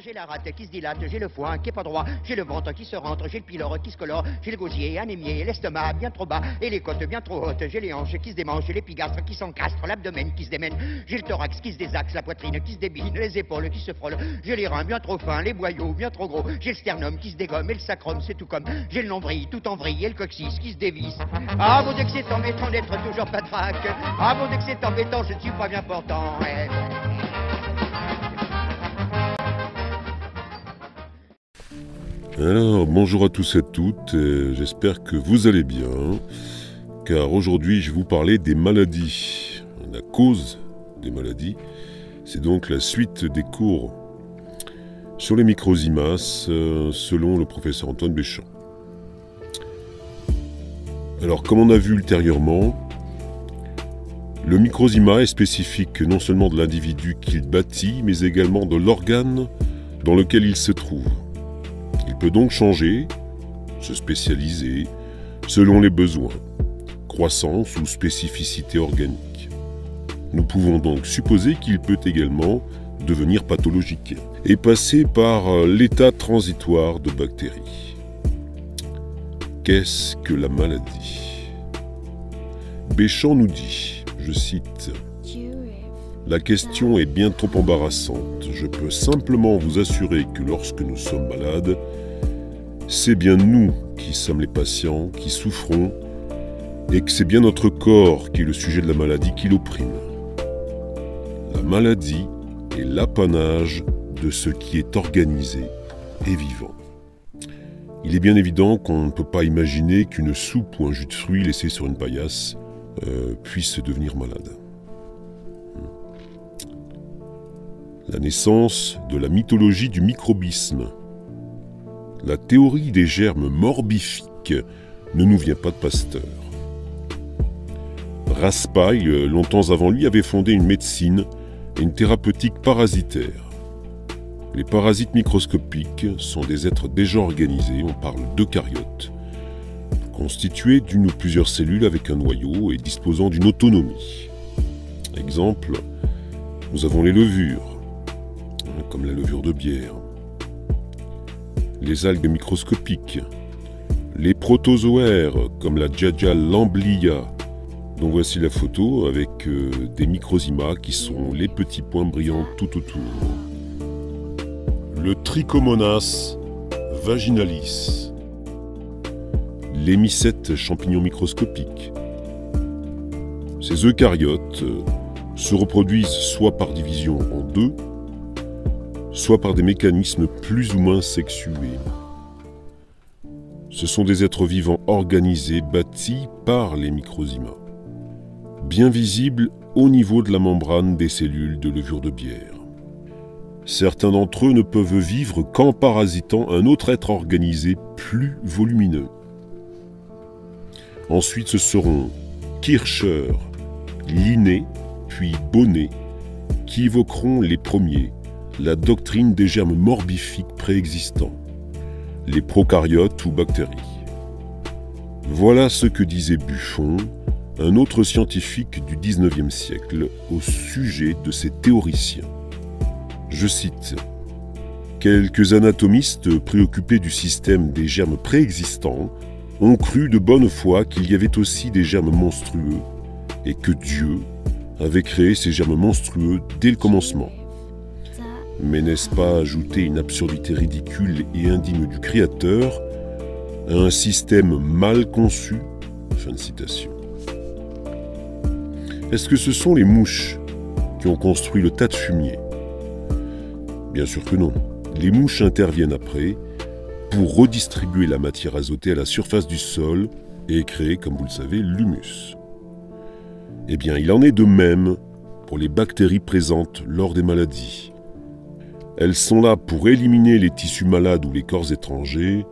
J'ai la rate qui se dilate, j'ai le foie qui est pas droit, j'ai le ventre qui se rentre, j'ai le pylore qui se colore, j'ai le gosier anémié, l'estomac bien trop bas et les côtes bien trop hautes, j'ai les hanches qui se démanchent, j'ai l'épigastre qui s'encastre, l'abdomen qui se démène, j'ai le thorax qui se désaxe, la poitrine qui se débine, les épaules qui se frôlent, j'ai les reins bien trop fins, les boyaux bien trop gros, j'ai le sternum qui se dégomme et le sacrum c'est tout comme, j'ai le nombril tout en vrille et le coccyx qui se dévisse. Ah mon Dieu que c'est embêtant d'être toujours patraque, ah mon Dieu que c'est embêtant, je ne suis pas bien portant. Ouais. Alors, bonjour à tous et à toutes, j'espère que vous allez bien, car aujourd'hui je vais vous parler des maladies. La cause des maladies, c'est donc la suite des cours sur les microzymas selon le professeur Antoine Béchamp. Alors, comme on a vu ultérieurement, le microzyma est spécifique non seulement de l'individu qu'il bâtit, mais également de l'organe dans lequel il se trouve. Il peut donc changer, se spécialiser, selon les besoins, croissance ou spécificité organique. Nous pouvons donc supposer qu'il peut également devenir pathologique et passer par l'état transitoire de bactéries. Qu'est-ce que la maladie ? Béchamp nous dit, je cite, « La question est bien trop embarrassante. Je peux simplement vous assurer que lorsque nous sommes malades, c'est bien nous qui sommes les patients, qui souffrons, et que c'est bien notre corps qui est le sujet de la maladie qui l'opprime. La maladie est l'apanage de ce qui est organisé et vivant. » Il est bien évident qu'on ne peut pas imaginer qu'une soupe ou un jus de fruits laissé sur une paillasse puisse devenir malade. La naissance de la mythologie du microbisme. La théorie des germes morbifiques ne nous vient pas de Pasteur. Raspail, longtemps avant lui, avait fondé une médecine et une thérapeutique parasitaire. Les parasites microscopiques sont des êtres déjà organisés, on parle d'eucaryotes, constitués d'une ou plusieurs cellules avec un noyau et disposant d'une autonomie. Exemple, nous avons les levures, comme la levure de bière, les algues microscopiques, les protozoaires, comme la Djadja lamblia, dont voici la photo avec des microzymas qui sont les petits points brillants tout autour. Le Trichomonas vaginalis, les mycètes champignons microscopiques. Ces eucaryotes se reproduisent soit par division en deux, soit par des mécanismes plus ou moins sexués. Ce sont des êtres vivants organisés, bâtis par les microzymas, bien visibles au niveau de la membrane des cellules de levure de bière. Certains d'entre eux ne peuvent vivre qu'en parasitant un autre être organisé plus volumineux. Ensuite, ce seront Kircher, Linné, puis Bonnet, qui évoqueront les premiers la doctrine des germes morbifiques préexistants, les prokaryotes ou bactéries. Voilà ce que disait Buffon, un autre scientifique du XIXe siècle, au sujet de ces théoriciens. Je cite, « Quelques anatomistes préoccupés du système des germes préexistants ont cru de bonne foi qu'il y avait aussi des germes monstrueux et que Dieu avait créé ces germes monstrueux dès le commencement. Mais n'est-ce pas ajouter une absurdité ridicule et indigne du Créateur à un système mal conçu ?» Fin de citation. Est-ce que ce sont les mouches qui ont construit le tas de fumier ? Bien sûr que non. Les mouches interviennent après pour redistribuer la matière azotée à la surface du sol et créer, comme vous le savez, l'humus. Eh bien, il en est de même pour les bactéries présentes lors des maladies. Elles sont là pour éliminer les tissus malades ou les corps étrangers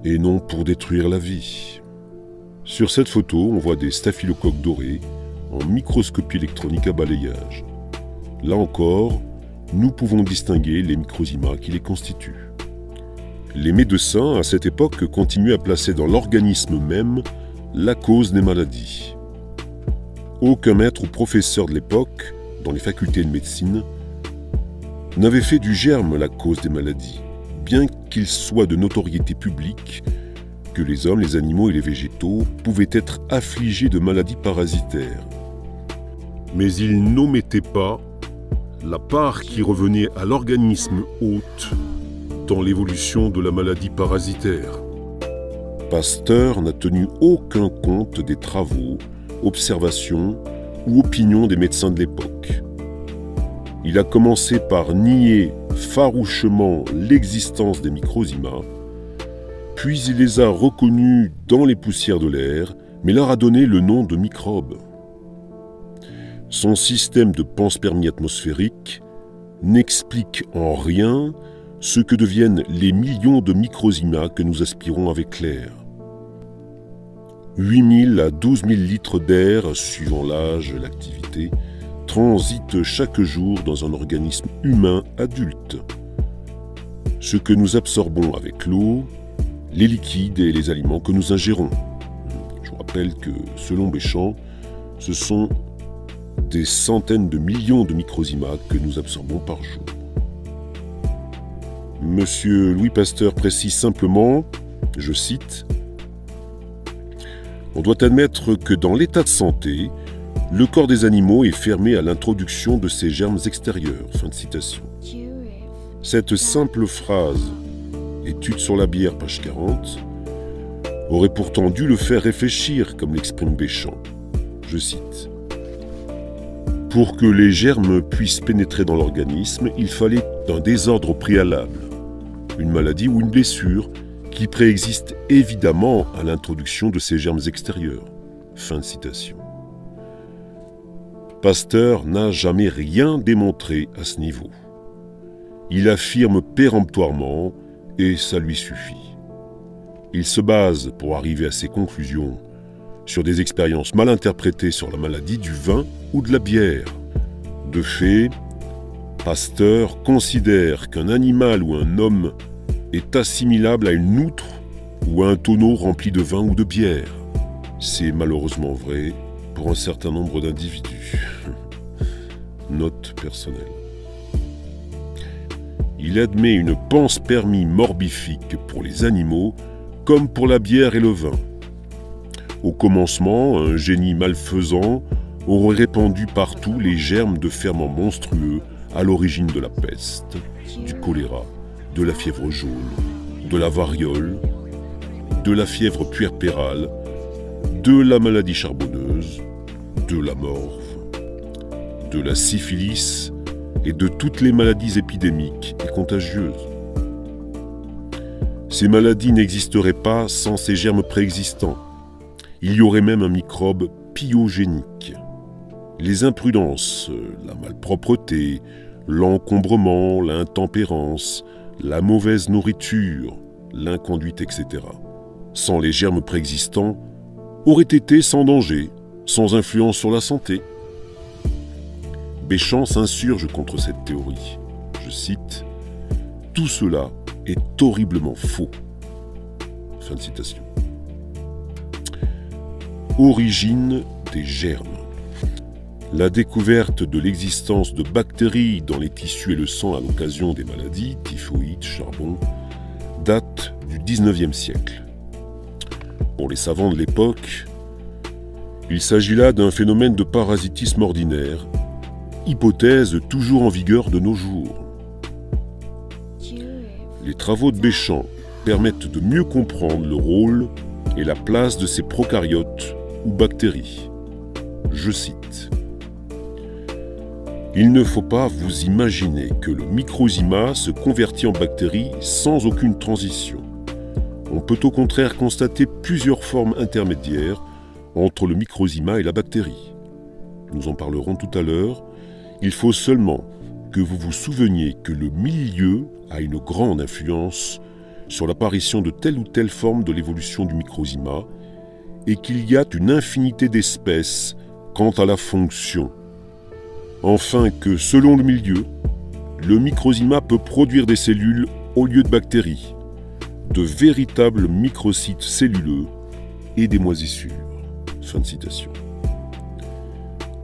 et non pour détruire la vie. Sur cette photo, on voit des staphylocoques dorés en microscopie électronique à balayage. Là encore, nous pouvons distinguer les microzymas qui les constituent. Les médecins, à cette époque, continuaient à placer dans l'organisme même la cause des maladies. Aucun maître ou professeur de l'époque, dans les facultés de médecine, n'avait fait du germe la cause des maladies, bien qu'il soit de notoriété publique que les hommes, les animaux et les végétaux pouvaient être affligés de maladies parasitaires. Mais il n'omettait pas la part qui revenait à l'organisme hôte dans l'évolution de la maladie parasitaire. Pasteur n'a tenu aucun compte des travaux, observations ou opinions des médecins de l'époque. Il a commencé par nier farouchement l'existence des microzymas, puis il les a reconnus dans les poussières de l'air, mais leur a donné le nom de microbes. Son système de panspermie atmosphérique n'explique en rien ce que deviennent les millions de microzymas que nous aspirons avec l'air. 8 000 à 12 000 litres d'air, suivant l'âge et l'activité, transitent chaque jour dans un organisme humain adulte. Ce que nous absorbons avec l'eau, les liquides et les aliments que nous ingérons. Je vous rappelle que, selon Béchamp, ce sont des centaines de millions de microzymas que nous absorbons par jour. Monsieur Louis Pasteur précise simplement, je cite, « On doit admettre que dans l'état de santé, le corps des animaux est fermé à l'introduction de ces germes extérieurs. » Fin de citation. Cette simple phrase, étude sur la bière, page 40, aurait pourtant dû le faire réfléchir, comme l'exprime Béchamp. Je cite. « Pour que les germes puissent pénétrer dans l'organisme, il fallait un désordre préalable, une maladie ou une blessure qui préexiste évidemment à l'introduction de ces germes extérieurs. » Fin de citation. Pasteur n'a jamais rien démontré à ce niveau. Il affirme péremptoirement, et ça lui suffit. Il se base, pour arriver à ses conclusions, sur des expériences mal interprétées sur la maladie du vin ou de la bière. De fait, Pasteur considère qu'un animal ou un homme est assimilable à une outre ou à un tonneau rempli de vin ou de bière. C'est malheureusement vrai pour un certain nombre d'individus. Note personnelle. Il admet une panspermie morbifique pour les animaux comme pour la bière et le vin. Au commencement, un génie malfaisant aurait répandu partout les germes de ferments monstrueux à l'origine de la peste, du choléra, de la fièvre jaune, de la variole, de la fièvre puerpérale, de la maladie charbonneuse, de la morve, de la syphilis et de toutes les maladies épidémiques et contagieuses. Ces maladies n'existeraient pas sans ces germes préexistants. Il y aurait même un microbe pyogénique. Les imprudences, la malpropreté, l'encombrement, l'intempérance, la mauvaise nourriture, l'inconduite, etc., sans les germes préexistants, auraient été sans danger, sans influence sur la santé. Béchamp s'insurge contre cette théorie. Je cite, « Tout cela est horriblement faux. » Fin de citation. Origine des germes. La découverte de l'existence de bactéries dans les tissus et le sang à l'occasion des maladies, typhoïde, charbon, date du XIXe siècle. Pour les savants de l'époque, il s'agit là d'un phénomène de parasitisme ordinaire, hypothèse toujours en vigueur de nos jours. Les travaux de Béchamp permettent de mieux comprendre le rôle et la place de ces prokaryotes ou bactéries. Je cite. « Il ne faut pas vous imaginer que le microzyma se convertit en bactérie sans aucune transition. On peut au contraire constater plusieurs formes intermédiaires entre le microzyma et la bactérie. Nous en parlerons tout à l'heure. Il faut seulement que vous vous souveniez que le milieu a une grande influence sur l'apparition de telle ou telle forme de l'évolution du microzyma et qu'il y a une infinité d'espèces quant à la fonction. Enfin que, selon le milieu, le microzyma peut produire des cellules au lieu de bactéries, de véritables microcytes celluleux et des moisissures. » Fin de citation.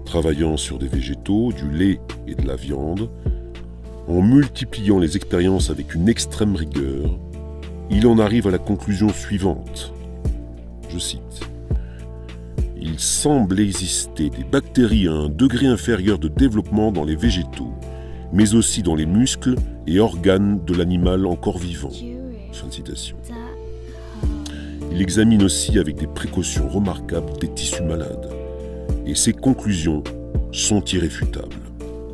Travaillant sur des végétaux, du lait et de la viande, En multipliant les expériences avec une extrême rigueur, il en arrive à la conclusion suivante. Je cite. « Il semble exister des bactéries à un degré inférieur de développement dans les végétaux, mais aussi dans les muscles et organes de l'animal encore vivant. » Fin de citation. Il examine aussi avec des précautions remarquables des tissus malades. Et ses conclusions sont irréfutables.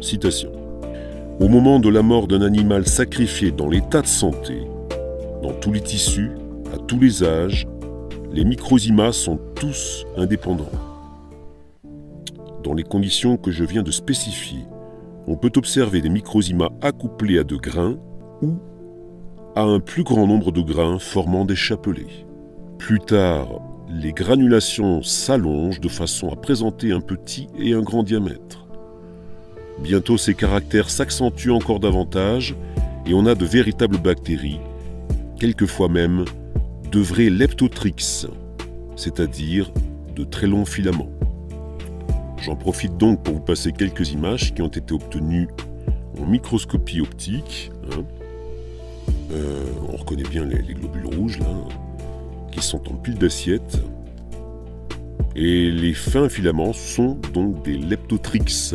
Citation. « Au moment de la mort d'un animal sacrifié dans l'état de santé, dans tous les tissus, à tous les âges, les microzymas sont tous indépendants. Dans les conditions que je viens de spécifier, on peut observer des microzymas accouplés à de grains ou à un plus grand nombre de grains formant des chapelets. Plus tard, les granulations s'allongent de façon à présenter un petit et un grand diamètre. Bientôt, ces caractères s'accentuent encore davantage et on a de véritables bactéries, quelquefois même de vrais leptotrix, c'est-à-dire de très longs filaments. J'en profite donc pour vous passer quelques images qui ont été obtenues en microscopie optique. On reconnaît bien les globules rouges là, qui sont en pile d'assiettes. Et les fins filaments sont donc des leptotrix.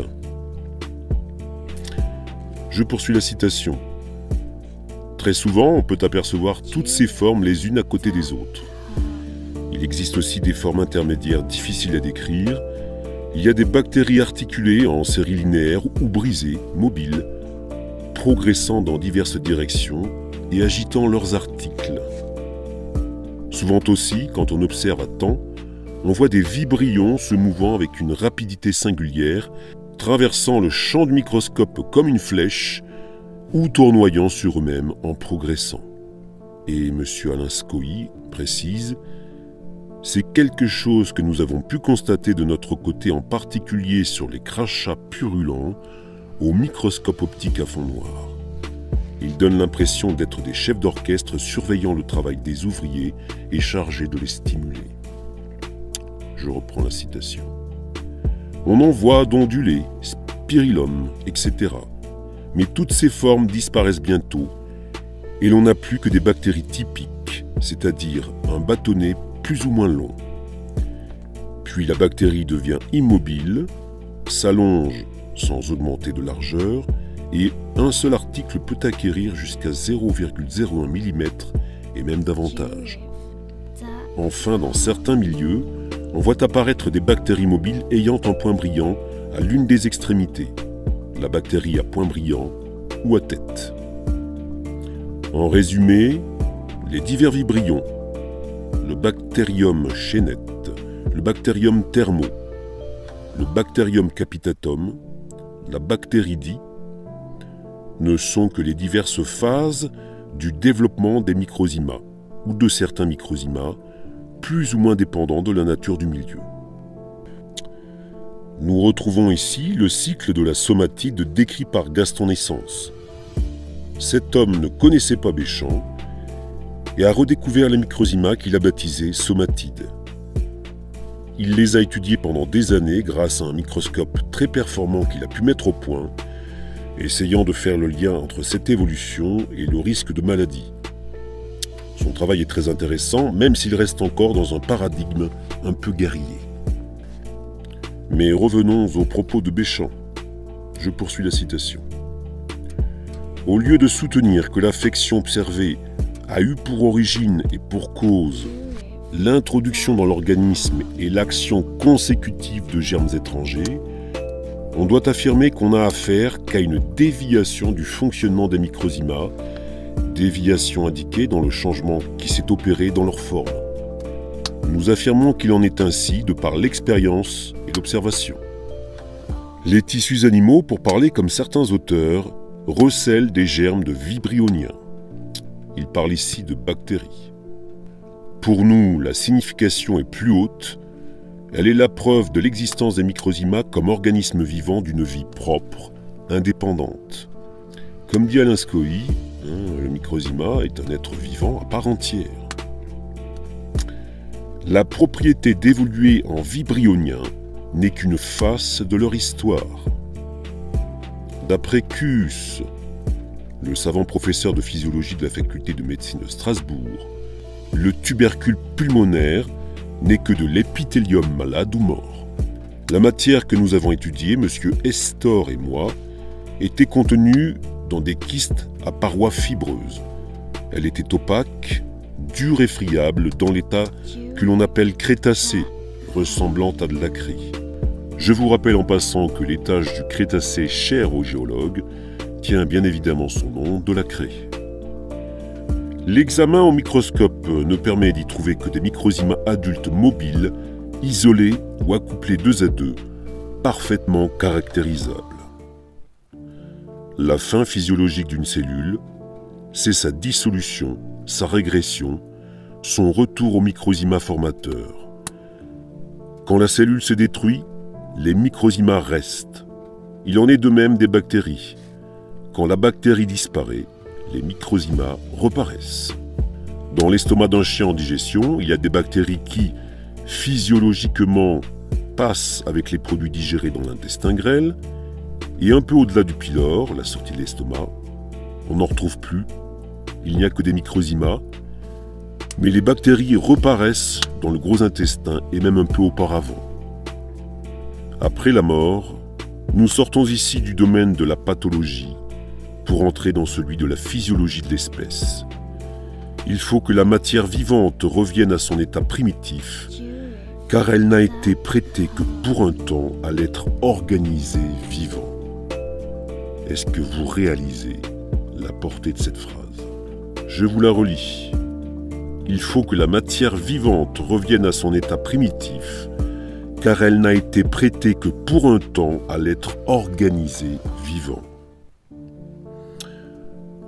Je poursuis la citation. Très souvent, on peut apercevoir toutes ces formes les unes à côté des autres. Il existe aussi des formes intermédiaires difficiles à décrire. Il y a des bactéries articulées en série linéaire ou brisées, mobiles, progressant dans diverses directions et agitant leurs articles. Souvent aussi, quand on observe à temps, on voit des vibrions se mouvant avec une rapidité singulière, traversant le champ du microscope comme une flèche, ou tournoyant sur eux-mêmes en progressant. Et M. Alain Scoy précise « C'est quelque chose que nous avons pu constater de notre côté, en particulier sur les crachats purulents au microscope optique à fond noir. Ils donnent l'impression d'être des chefs d'orchestre surveillant le travail des ouvriers et chargés de les stimuler. » Je reprends la citation. On en voit d'ondulés, spirillum, etc. Mais toutes ces formes disparaissent bientôt et l'on n'a plus que des bactéries typiques, c'est-à-dire un bâtonnet plus ou moins long. Puis la bactérie devient immobile, s'allonge sans augmenter de largeur et un seul article peut acquérir jusqu'à 0,01 mm et même davantage. Enfin, dans certains milieux, on voit apparaître des bactéries mobiles ayant un point brillant à l'une des extrémités, la bactérie à point brillant ou à tête. En résumé, les divers vibrions, le Bacterium chainette, le Bacterium thermo, le Bacterium capitatum, la bactéridie, ne sont que les diverses phases du développement des microzymas ou de certains microzymas, plus ou moins dépendants de la nature du milieu. Nous retrouvons ici le cycle de la somatide décrit par Gaston Naissance. Cet homme ne connaissait pas Béchamp et a redécouvert les microzymas qu'il a baptisés somatides. Il les a étudiés pendant des années grâce à un microscope très performant qu'il a pu mettre au point, essayant de faire le lien entre cette évolution et le risque de maladie. Son travail est très intéressant, même s'il reste encore dans un paradigme un peu guerrier. Mais revenons aux propos de Béchamp. Je poursuis la citation. Au lieu de soutenir que l'affection observée a eu pour origine et pour cause l'introduction dans l'organisme et l'action consécutive de germes étrangers, on doit affirmer qu'on n'a affaire qu'à une déviation du fonctionnement des microzymas, déviation indiquée dans le changement qui s'est opéré dans leur forme. Nous affirmons qu'il en est ainsi de par l'expérience et l'observation. Les tissus animaux, pour parler comme certains auteurs, recèlent des germes de vibrioniens. Ils parlent ici de bactéries. Pour nous, la signification est plus haute. Elle est la preuve de l'existence des microzymas comme organismes vivants d'une vie propre, indépendante. Comme dit Alain Scoy, le microzyma est un être vivant à part entière. La propriété d'évoluer en vibrioniens n'est qu'une face de leur histoire. D'après Kuhs, le savant professeur de physiologie de la faculté de médecine de Strasbourg, le tubercule pulmonaire n'est que de l'épithélium malade ou mort. La matière que nous avons étudiée, M. Estor et moi, était contenue dans des kystes à parois fibreuses. Elle était opaque, dure et friable dans l'état que l'on appelle crétacé, ressemblant à de la craie. Je vous rappelle en passant que l'étage du Crétacé cher aux géologues tient bien évidemment son nom de la craie. L'examen au microscope ne permet d'y trouver que des microzymas adultes mobiles, isolés ou accouplés 2 à 2, parfaitement caractérisables. La fin physiologique d'une cellule, c'est sa dissolution, sa régression, son retour au microzyma formateur. Quand la cellule se détruit, les microzymas restent. Il en est de même des bactéries. Quand la bactérie disparaît, les microzymas reparaissent. Dans l'estomac d'un chien en digestion, il y a des bactéries qui, physiologiquement, passent avec les produits digérés dans l'intestin grêle, et un peu au-delà du pylore, la sortie de l'estomac, on n'en retrouve plus. Il n'y a que des microzymas, mais les bactéries reparaissent dans le gros intestin et même un peu auparavant. Après la mort, nous sortons ici du domaine de la pathologie pour entrer dans celui de la physiologie de l'espèce. Il faut que la matière vivante revienne à son état primitif, car elle n'a été prêtée que pour un temps à l'être organisé vivant. Est-ce que vous réalisez la portée de cette phrase? Je vous la relis. Il faut que la matière vivante revienne à son état primitif, car elle n'a été prêtée que pour un temps à l'être organisé vivant.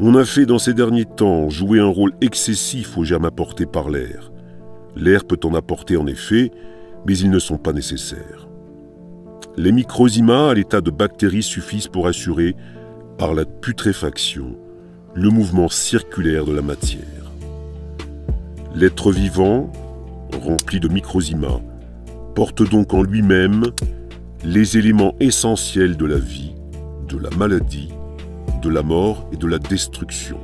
On a fait dans ces derniers temps jouer un rôle excessif aux germes apportés par l'air. L'air peut en apporter en effet, mais ils ne sont pas nécessaires. Les microzymas à l'état de bactéries suffisent pour assurer, par la putréfaction, le mouvement circulaire de la matière. L'être vivant, rempli de microzymas, porte donc en lui-même les éléments essentiels de la vie, de la maladie, de la mort et de la destruction.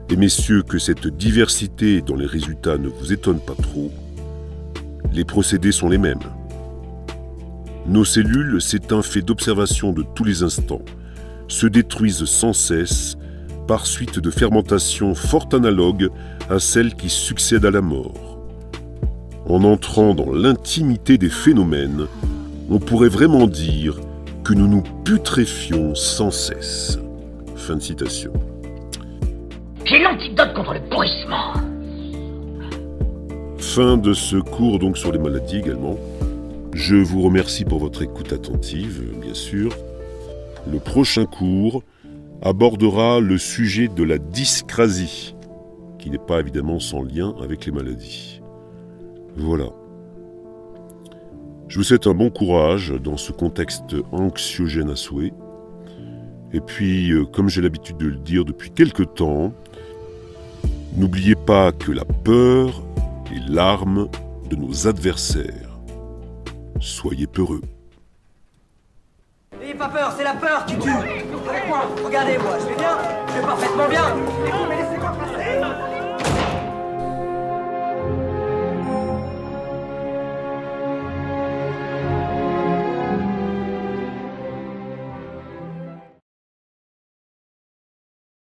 Et messieurs, que cette diversité dans les résultats ne vous étonne pas trop, les procédés sont les mêmes. Nos cellules, c'est un fait d'observation de tous les instants, se détruisent sans cesse par suite de fermentations fort analogues à celles qui succèdent à la mort. En entrant dans l'intimité des phénomènes, on pourrait vraiment dire que nous nous putréfions sans cesse. Fin de citation. J'ai l'antidote contre le pourrissement. Fin de ce cours donc sur les maladies également. Je vous remercie pour votre écoute attentive, bien sûr. Le prochain cours abordera le sujet de la dyscrasie, qui n'est pas évidemment sans lien avec les maladies. Voilà. Je vous souhaite un bon courage dans ce contexte anxiogène à souhait. Et puis, comme j'ai l'habitude de le dire depuis quelque temps, n'oubliez pas que la peur est l'arme de nos adversaires. Soyez peureux. N'ayez pas peur, c'est la peur qui tue. Regardez-moi, je vais bien, je vais parfaitement bien.